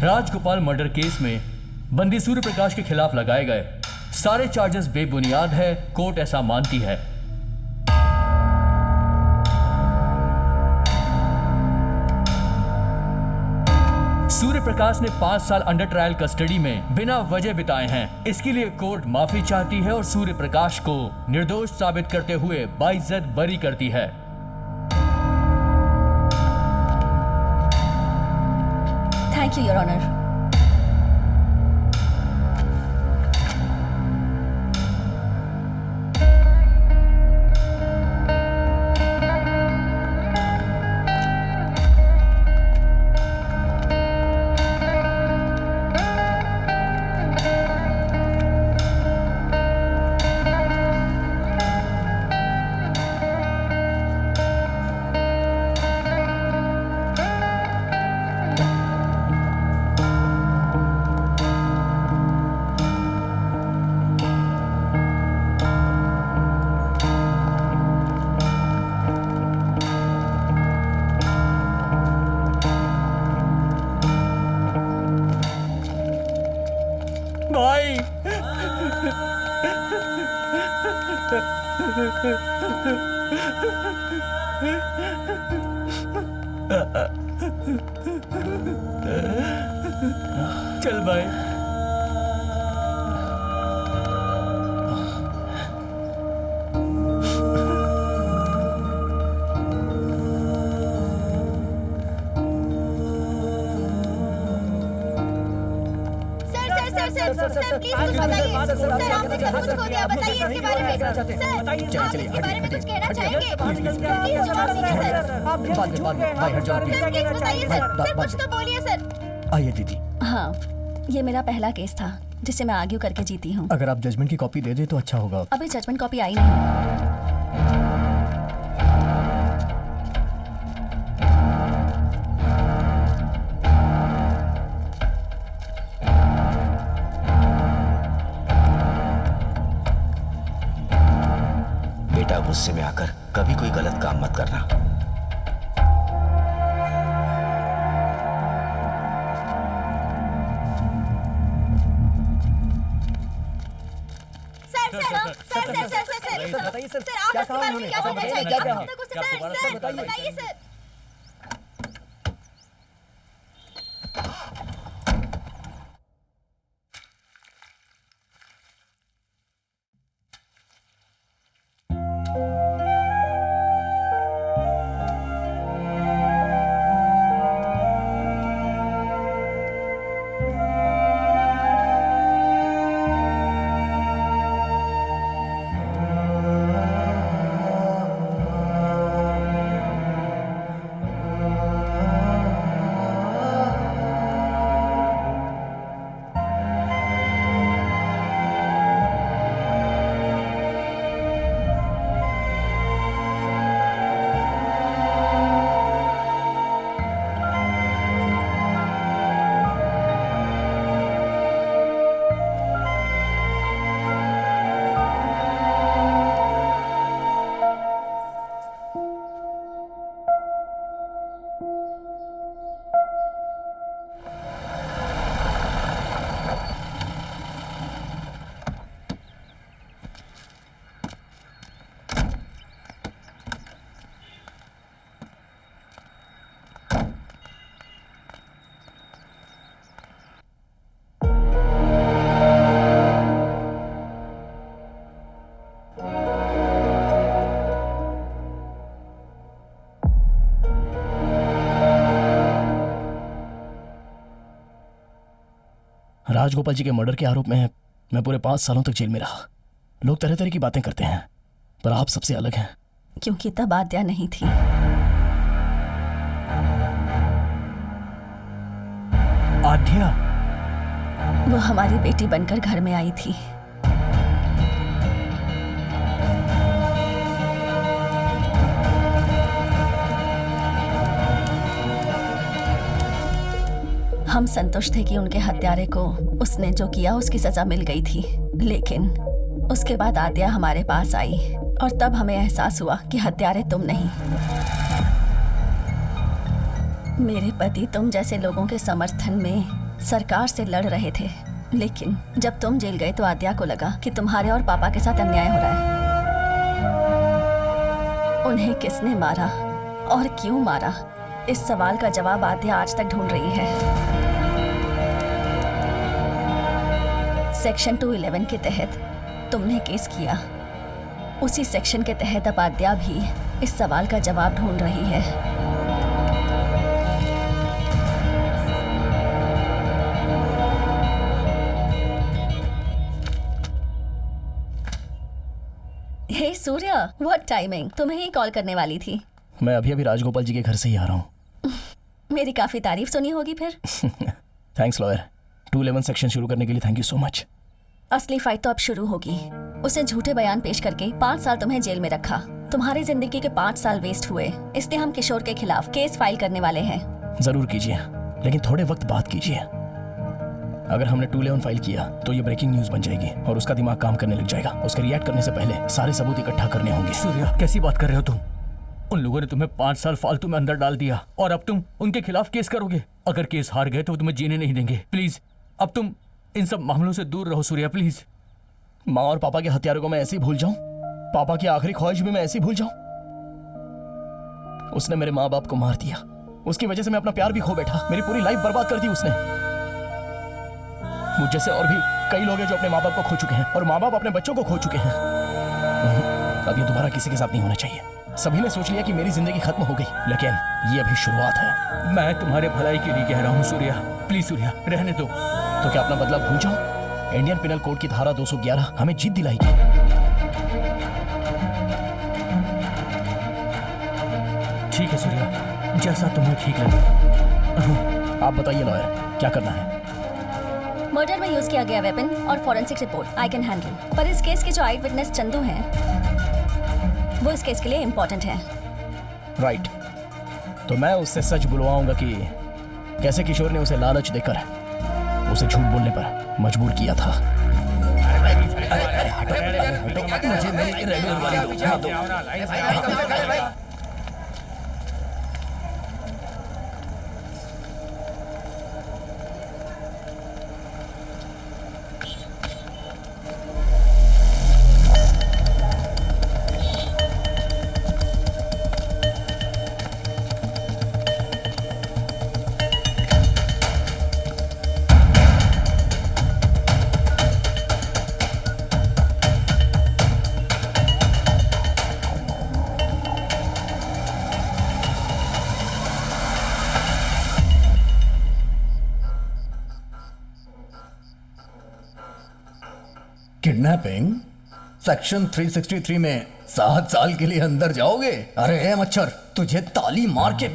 Rajagopal murder case में बंदी सूर्य प्रकाश के खिलाफ लगाए गए सारे चार्जेस बेबुनियाद है, कोर्ट ऐसा मानती है। सूर्य प्रकाश ने 5 साल अंडर ट्रायल कस्टडी में बिना वजह बिताए हैं। इसके लिए कोर्ट माफी चाहती है और सूर्य प्रकाश को निर्दोष साबित करते हुए बाइज्जत बरी करती है। Thank you your honour. चल भाई। सर प्लीज कुछ बताइए। सर आपने सब कुछ खो दिया, बताइए इसके बारे में। सर आप इसके बारे में कुछ कहना चाहेंगे? प्लीज जवाब दीजिए सर। सर प्लीज बताइए सर। सर कुछ तो बोलिए सर। आइए दीदी। हाँ, ये मेरा पहला केस था जिसे मैं आर्ग्यू करके जीती हूँ। अगर आप जजमेंट की कॉपी दे दे तो अच्छा होगा। अभी जजमेंट कॉपी आई नहीं। बेटा गुस्से में आकर कभी कोई गलत काम मत करना। बताइए सर, क्या कहा उन्होंने? बताइए सर। राजगोपाल जी के मर्डर के आरोप में मैं पूरे 5 सालों तक जेल में रहा। लोग तरह तरह की बातें करते हैं, पर आप सबसे अलग हैं। क्योंकि तब आद्या नहीं थी। आद्या? वो हमारी बेटी बनकर घर में आई थी। हम संतुष्ट थे कि उनके हत्यारे को उसने जो किया उसकी सजा मिल गई थी, लेकिन उसके बाद आद्या हमारे पास आई और तब हमें एहसास हुआ कि हत्यारे तुम नहीं। मेरे पति तुम जैसे लोगों के समर्थन में सरकार से लड़ रहे थे, लेकिन जब तुम जेल गए तो आद्या को लगा कि तुम्हारे और पापा के साथ अन्याय हो रहा है। उन्हें किसने मारा और क्यों मारा, इस सवाल का जवाब आद्या आज तक ढूंढ रही है। सेक्शन 211 के तहत तुमने केस किया, उसी सेक्शन के तहत अब आद्या भी इस सवाल का जवाब ढूंढ रही है। हे सूर्य, व्हाट टाइमिंग, तुम्हें ही कॉल करने वाली थी। मैं अभी अभी राजगोपाल जी के घर से ही आ रहा हूँ। मेरी काफी तारीफ सुनी होगी फिर। Thanks lawyer. 211 सेक्शन शुरू करने के लिए थैंक यू सो मच। असली फाइट तो अब शुरू होगी। उसे झूठे बयान पेश करके 5 साल तुम्हें जेल में रखा। तुम्हारी जिंदगी के 5 साल वेस्ट हुए, इसलिए हम किशोर के खिलाफ केस फाइल करने वाले हैं। जरूर कीजिए, लेकिन थोड़े वक्त बाद कीजिए। अगर हमने 211 फाइल किया तो ये ब्रेकिंग न्यूज बन जाएगी और उसका दिमाग काम करने लग जाएगा। उसके रिएक्ट करने से पहले सारे सबूत इकट्ठा करने होंगे। सूर्या, कैसी बात कर रहे हो तुम? उन लोगों ने तुम्हें 5 साल फालतू में अंदर डाल दिया और अब तुम उनके खिलाफ केस करोगे। अगर केस हार गए तो वो तुम्हें जीने नहीं देंगे। प्लीज अब तुम इन सब मामलों से दूर रहो सूर्या, प्लीज। माँ और पापा के हत्यारों को मैं ऐसे ही भूल जाऊं? पापा की आखिरी ख्वाहिश भी मैं ऐसे ही भूल जाऊं? उसने मेरे माँ बाप को मार दिया, उसकी वजह से मैं अपना प्यार भी खो बैठा। मेरी पूरी लाइफ बर्बाद कर दी उसने। मुझ जैसे और भी कई लोग हैं जो अपने माँ बाप को खो चुके हैं और माँ बाप अपने बच्चों को खो चुके हैं। अब ये दोबारा किसी के साथ नहीं होना चाहिए। सभी ने सोच लिया कि मेरी जिंदगी खत्म हो गई, लेकिन ये अभी शुरुआत है। मैं तुम्हारे भलाई के लिए कह रहा हूँ सूर्या, प्लीज सूर्या, रहने दो। तो क्या अपना बदला भूल जाऊं? इंडियन पिनल कोड की धारा 211 हमें जीत दिलाएगी। ठीक है सूर्या, जैसा तुम्हें ठीक लगे। आप बताइए लॉयर, क्या करना है? मर्डर में यूज किया गया वेपन और forensic report I can handle, पर इस केस के जो आई विटनेस चंदू हैं वो इस केस के लिए इम्पोर्टेंट है। राइट, तो मैं उससे सच बुलवाऊंगा कि कैसे किशोर ने उसे लालच देकर उसे झूठ बोलने पर मजबूर किया था। मुझे मेरी रेगुलर वाली दो। किडनैपिंग सेक्शन 363 में 7 साल के लिए अंदर जाओगे? अरे ए मच्छर, तुझे ताली मार के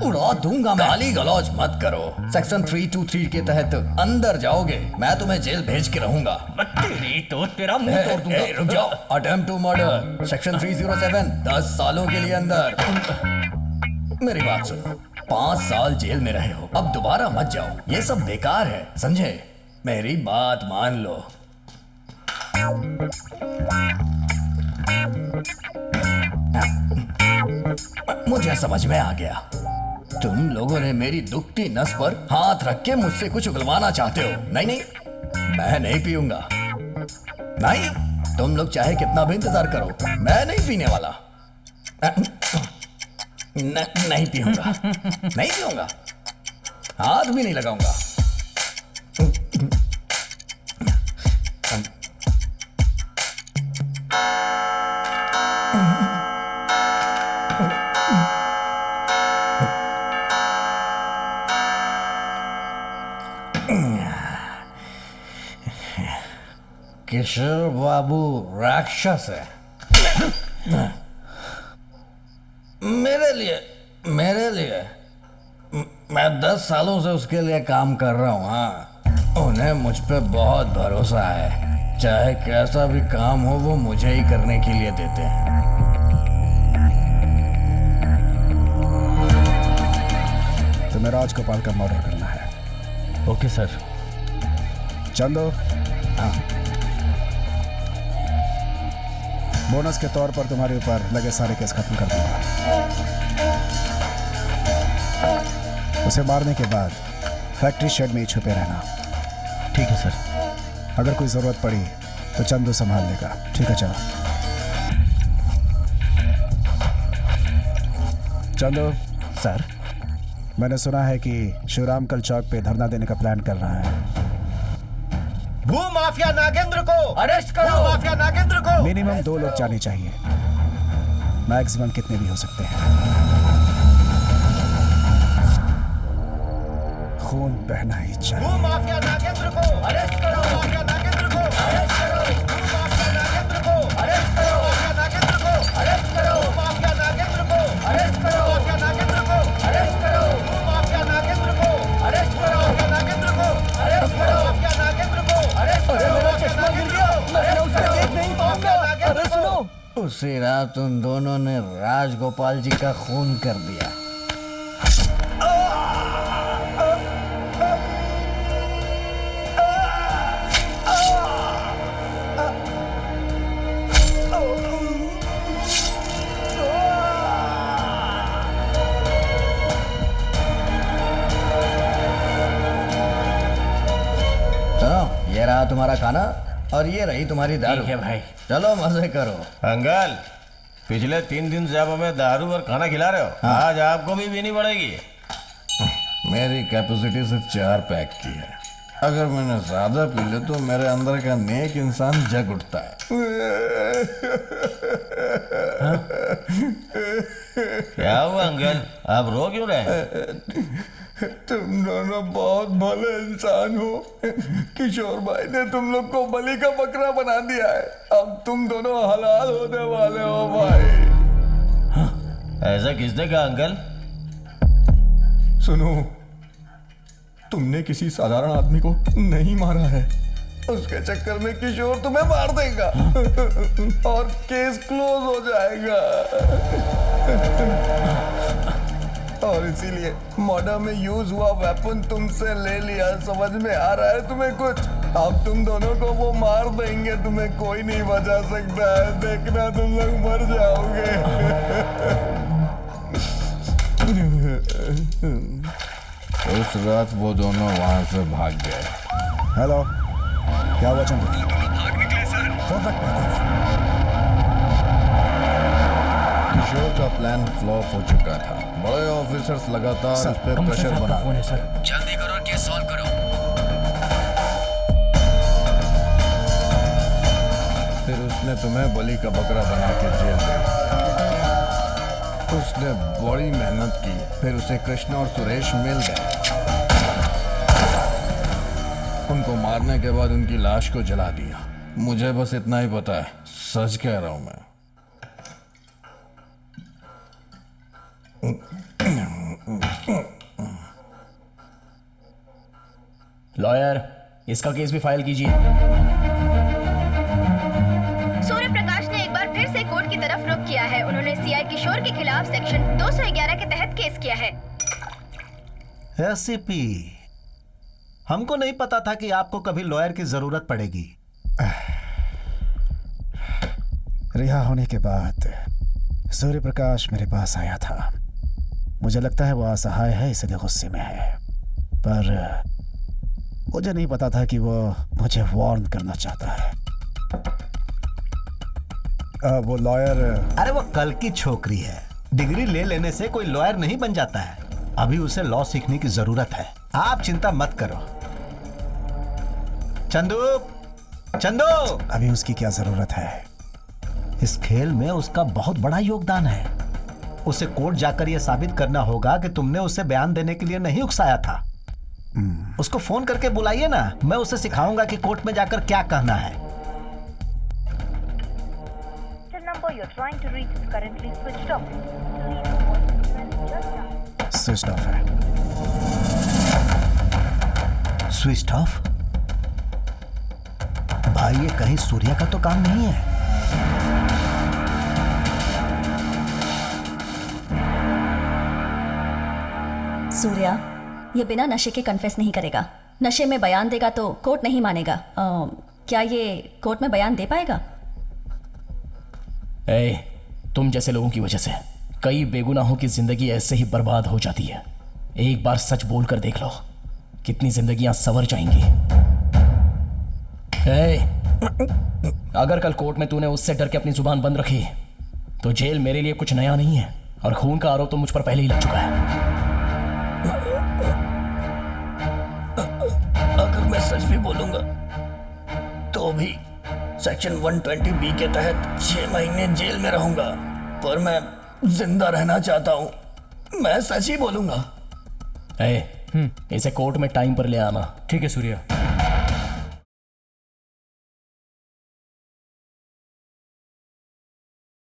उड़ा दूंगा मैं। गाली गलौज मत करो। सेक्शन 323 के तहत अंदर जाओगे, मैं तुम्हें जेल भेज के रहूंगा। तेरी तो तेरा मुंह तोड़ दूंगा। रुक जाओ। अटेम्प्ट टू मर्डर सेक्शन 307 10 सालों के लिए अंदर। मेरी बात सुनो, 5 साल जेल में रहे हो, अब दोबारा मत जाओ। ये सब बेकार है, समझे? मेरी बात मान लो। मुझे समझ में आ गया, तुम लोगों ने मेरी दुखती नस पर हाथ रख के मुझसे कुछ उगलवाना चाहते हो। नहीं नहीं, मैं नहीं पीऊंगा। नहीं, तुम लोग चाहे कितना भी इंतजार करो, मैं नहीं पीने वाला। नहीं पीऊंगा, नहीं पीऊंगा, हाथ भी नहीं लगाऊंगा। किशोर बाबू राक्षस है। मेरे लिए मैं 10 सालों से उसके लिए काम कर रहा हूँ। हाँ, उन्हें मुझ पे बहुत भरोसा है। चाहे कैसा भी काम हो वो मुझे ही करने के लिए देते हैं। तुम्हें राजगोपाल का मर्डर करना है। Okay sir. चंदो, हाँ, बोनस के तौर पर तुम्हारे ऊपर लगे सारे केस खत्म कर दूंगा। उसे मारने के बाद फैक्ट्री शेड में ही छुपे रहना। ठीक है सर। अगर कोई ज़रूरत पड़ी तो चंदू संभाल लेगा। ठीक है चलो। चंदू सर, मैंने सुना है कि शिवराम कल चौक पे धरना देने का प्लान कर रहा है। भू माफिया नागेंद्र को अरेस्ट करो। भू माफिया नागेंद्र को मिनिमम 2 लोग जाने चाहिए, मैक्सिमम कितने भी हो सकते हैं। खून बहना ही भू चाहिए। माफिया नागेंद्र को अरेस्ट करो। भू माफिया नागेंद्र को अरेस्ट करो। भू माफिया नागेंद्र को अरेस्ट करो। माफिया नागेंद्र को अरेस्ट करो। भू माफिया नागेंद्र को अरेस्ट करो। माफिया नागेंद्र को अरेस्ट करो। भू माफिया नागेंद्र को अरेस्ट करो। माफिया नागेंद्र को अरेस्ट करो। माफिया नागेंद्र को अरेस्ट करो। मेरा चश्मा गिर गया, मैं उसे देख नहीं पाऊंगा। अरे सुनो, उसी रात उन दोनों ने राजगोपाल जी का खून कर दिया। तो ये रहा तुम्हारा खाना और ये रही तुम्हारी दारू। ठीक है भाई। चलो मजे करो। अंकल, पिछले 3 दिन से आप हमें दारू और खाना खिला रहे हो। आज आपको भी पीनी पड़ेगी। मेरी कैपेसिटी सिर्फ 4 पैक की है। अगर मैंने ज्यादा पी ले तो मेरे अंदर का नेक इंसान जग उठता है। क्या हुआ अंकल, आप रो क्यों रहे? तुम दोनों बहुत भले इंसान हो। किशोर भाई ने तुम लोग को बलि का बकरा बना दिया है। अब तुम दोनों हलाल होने वाले हो भाई। ऐसा किसने कहा अंकल? सुनो, तुमने किसी साधारण आदमी को नहीं मारा है। उसके चक्कर में किशोर तुम्हें मार देगा और केस क्लोज हो जाएगा। और इसीलिए मर्डर में यूज हुआ वेपन तुमसे ले लिया। समझ में आ रहा है तुम्हें कुछ? अब तुम दोनों को वो मार देंगे, तुम्हें कोई नहीं बचा सकता है। देखना तुम लोग मर जाओगे। उस रात वो दोनों वहां से भाग गए। हेलो, क्या हुआ चंदू? किशोर का प्लान फ्लॉप हो चुका था। बड़े ऑफिसर्स लगातार उस पर प्रेशर बना रहे थे। सर। जल्दी करो और केस सॉल्व करो। फिर उसने तुम्हें बलि का बकरा बना के जेल भेजा। उसने बड़ी मेहनत की, फिर उसे कृष्ण और सुरेश मिल गए। उनको मारने के बाद उनकी लाश को जला दिया। मुझे बस इतना ही पता है, सच कह रहा हूं मैं। लॉयर, इसका केस भी फाइल कीजिए। सूर्य प्रकाश ने एक बार फिर से कोर्ट की तरफ रुख किया है। उन्होंने सीआई किशोर के खिलाफ सेक्शन 211 के तहत केस किया है। एसीपी, हमको नहीं पता था कि आपको कभी लॉयर की जरूरत पड़ेगी। रिहा होने के बाद सूर्य प्रकाश मेरे पास आया था। मुझे लगता है वो असहाय है, इसलिए गुस्से में है। पर मुझे नहीं पता था कि वो मुझे वार्न करना चाहता है। वो लॉयर। अरे वो कल की छोकरी है। डिग्री ले लेने से कोई लॉयर नहीं बन जाता है। अभी उसे लॉ सीखने की जरूरत है। आप चिंता मत करो। चंदू, चंदू, अभी उसकी क्या जरूरत है? इस खेल में उसका बहुत बड़ा योगदान है। उसे कोर्ट जाकर यह साबित करना होगा कि तुमने उसे बयान देने के लिए नहीं उकसाया था। उसको फोन करके बुलाइए ना, मैं उसे सिखाऊंगा कि कोर्ट में जाकर क्या कहना है। स्विच ऑफ है। Switch off? भाई ये कहीं सूर्या का तो काम नहीं है। सूर्या ये बिना नशे के कन्फेस नहीं करेगा। नशे में बयान देगा तो कोर्ट नहीं मानेगा। क्या ये कोर्ट में बयान दे पाएगा? तुम जैसे लोगों की वजह से कई बेगुनाहों की जिंदगी ऐसे ही बर्बाद हो जाती है। एक बार सच बोल कर देख लो, कितनी जिंदगियां संवर जाएंगी। अगर कल कोर्ट में तूने उससे डर के अपनी जुबान बंद रखी तो जेल मेरे लिए कुछ नया नहीं है, और खून का आरोप तो मुझ पर पहले ही लग चुका है। अगर मैं सच भी बोलूंगा तो भी सेक्शन 120B के तहत 6 महीने जेल में रहूंगा, पर मैं जिंदा रहना चाहता हूं। मैं सच ही बोलूंगा। इसे कोर्ट में टाइम पर ले आना। ठीक है सूर्या।